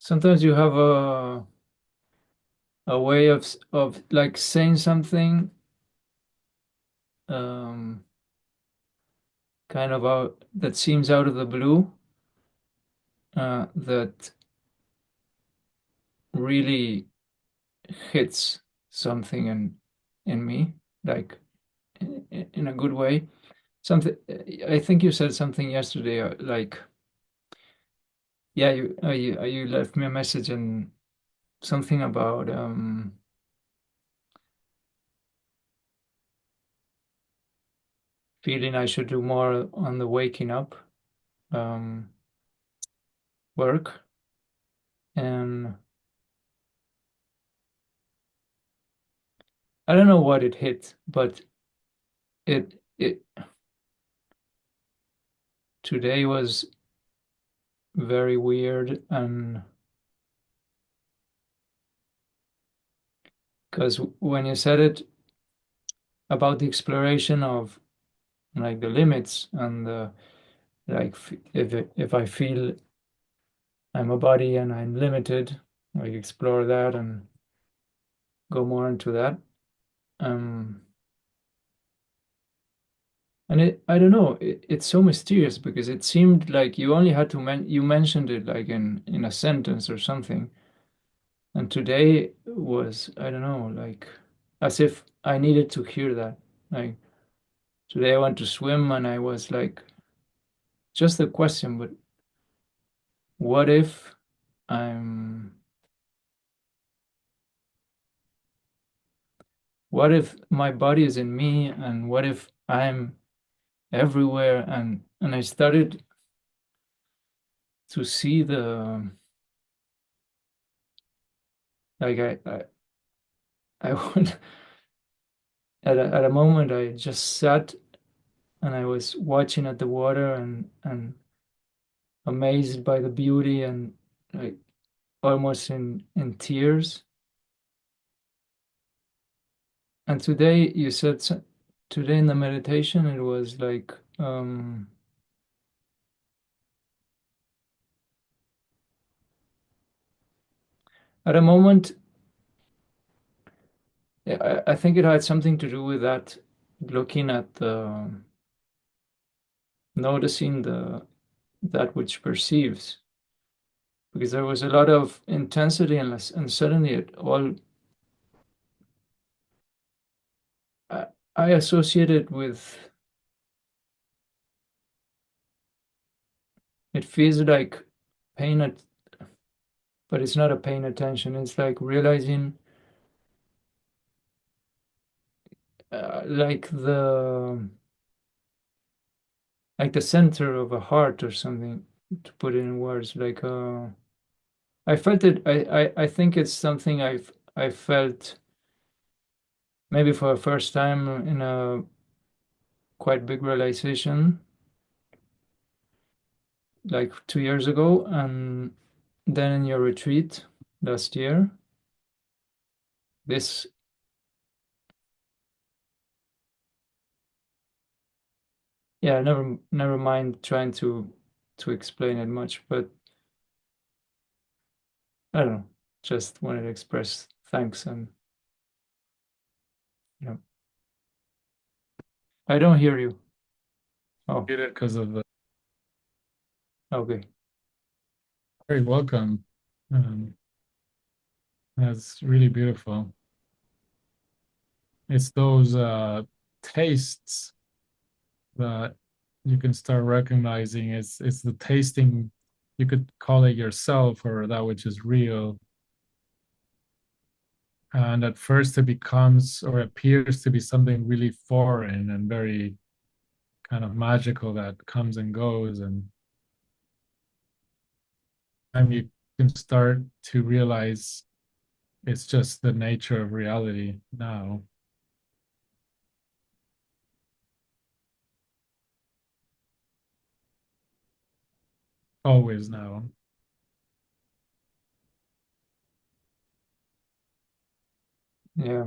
sometimes you have a way of like saying something um kind of out that seems out of the blue, that really hits something in me, like in a good way. Something I think you said something yesterday, like yeah, you left me a message and something about feeling I should do more on the waking up um work. And I don't know what it hit, but it today was very weird. And because when you said it about the exploration of like the limits and the like, if I feel I'm a body and I'm limited, like explore that and go more into that. Um, and I don't know, it's so mysterious because it seemed like you only had to you mentioned it like in a sentence or something. And today was, I don't know, like as if I needed to hear that. Like today I went to swim and I was like, just a question, but what if I'm, what if my body is in me and what if I'm everywhere? And I started to see the, like I would, at a moment I just sat and I was watching at the water and amazed by the beauty and like almost in tears. And today you said today in the meditation it was like at a moment, I think it had something to do with that, looking at the, noticing the, that which perceives, because there was a lot of intensity and suddenly it all, I, I associate it with, it feels like paying it, but it's not a paying attention. It's like realizing, like the center of a heart or something, to put it in words. Like I felt it. I think it's something I felt maybe for the first time in a quite big realization, like 2 years ago, and then in your retreat last year. This, yeah, never mind trying to explain it much, but I don't know. Just wanted to express thanks. And you know, I don't hear you. Oh, Get it because of the okay. very welcome. Um, that's really beautiful. It's those tastes that you can start recognizing. It's the tasting. You could call it yourself or that which is real. And at first, it becomes or appears to be something really foreign and very kind of magical that comes and goes. And you can start to realize it's just the nature of reality now, always now. Yeah.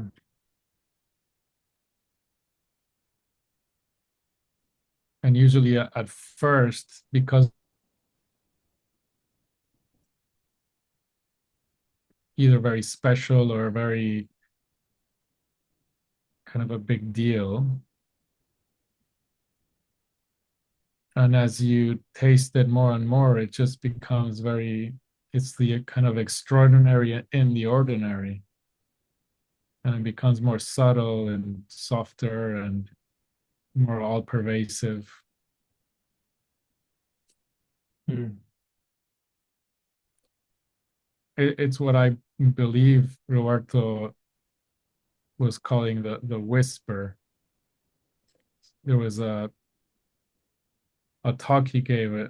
And usually at first, because either very special or very kind of a big deal. And as you taste it more and more, it just becomes very, it's the kind of extraordinary in the ordinary. And it becomes more subtle and softer and more all pervasive. Mm. It's what I believe Roberto was calling the whisper. There was a talk he gave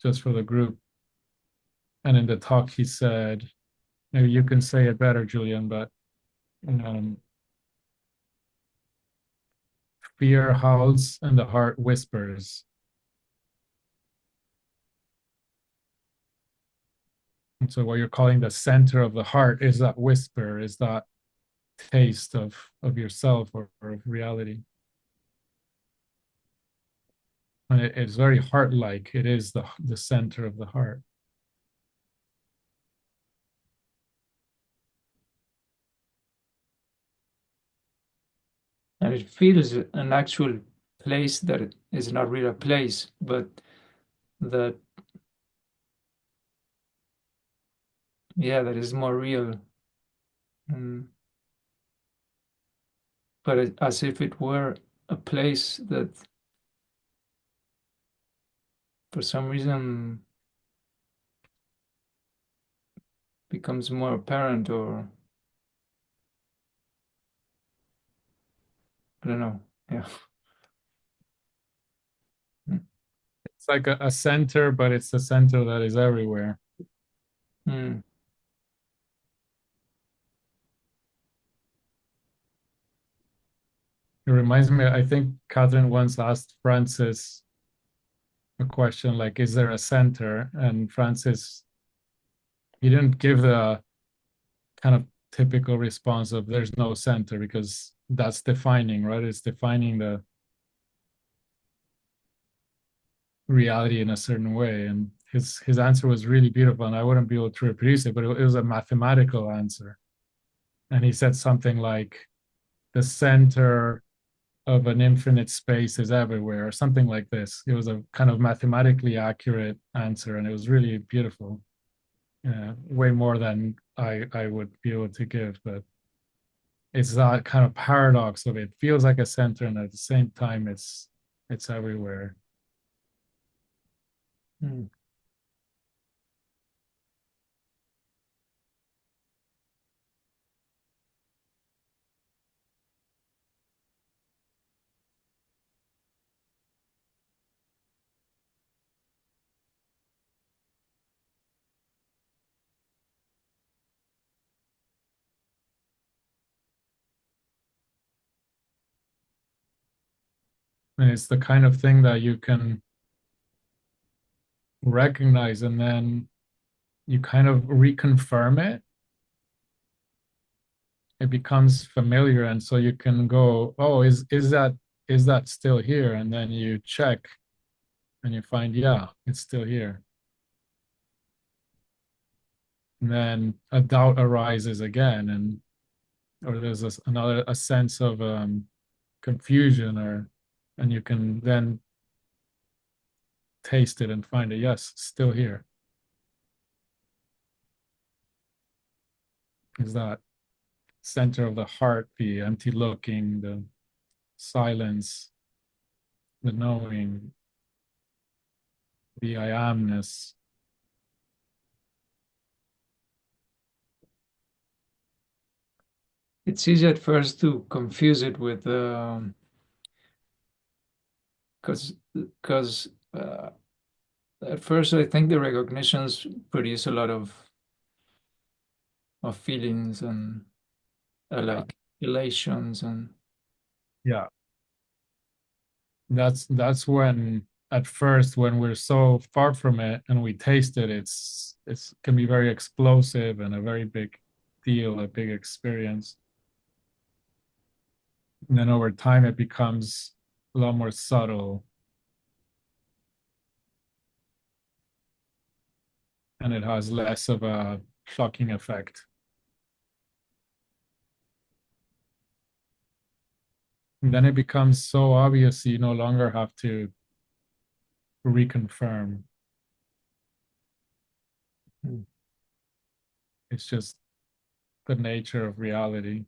just for the group. And in the talk, he said, maybe you can say it better, Julian, but um, fear howls and the heart whispers. And so what you're calling the center of the heart is that whisper, is that taste of yourself or of reality. And it's very heart-like. It is the center of the heart. And it feels an actual place that is not really a place, but that, yeah, that is more real. Mm. But as if it were a place that for some reason becomes more apparent, or I don't know. Yeah. Mm. It's like a center, but it's a center that is everywhere. Mm. It reminds me, I think Catherine once asked Francis a question like, is there a center? And Francis, he didn't give the kind of typical response of there's no center because that's defining, right? It's defining the reality in a certain way. And his answer was really beautiful, and I wouldn't be able to reproduce it, but it was a mathematical answer. And he said something like the center of an infinite space is everywhere, or something like this. It was a kind of mathematically accurate answer, and it was really beautiful. Way more than I would be able to give, but it's that kind of paradox of it feels like a center, and at the same time, it's everywhere. Mm. And it's the kind of thing that you can recognize and then you kind of reconfirm it. It becomes familiar, and so you can go, oh, is that still here? And then you check and you find, yeah, it's still here. And then a doubt arises again, and or there's another a sense of confusion, or and you can then taste it and find it, yes, still here. Is that center of the heart, the empty looking, the silence, the knowing, the I amness. It's easy at first to confuse it with because at first I think the recognitions produce a lot of feelings and Yeah, like elations and yeah. That's when at first when we're so far from it and we taste it, it's can be very explosive and a very big deal, a big experience. And then over time it becomes a lot more subtle, and it has less of a shocking effect. And then it becomes so obvious you no longer have to reconfirm. Mm. It's just the nature of reality.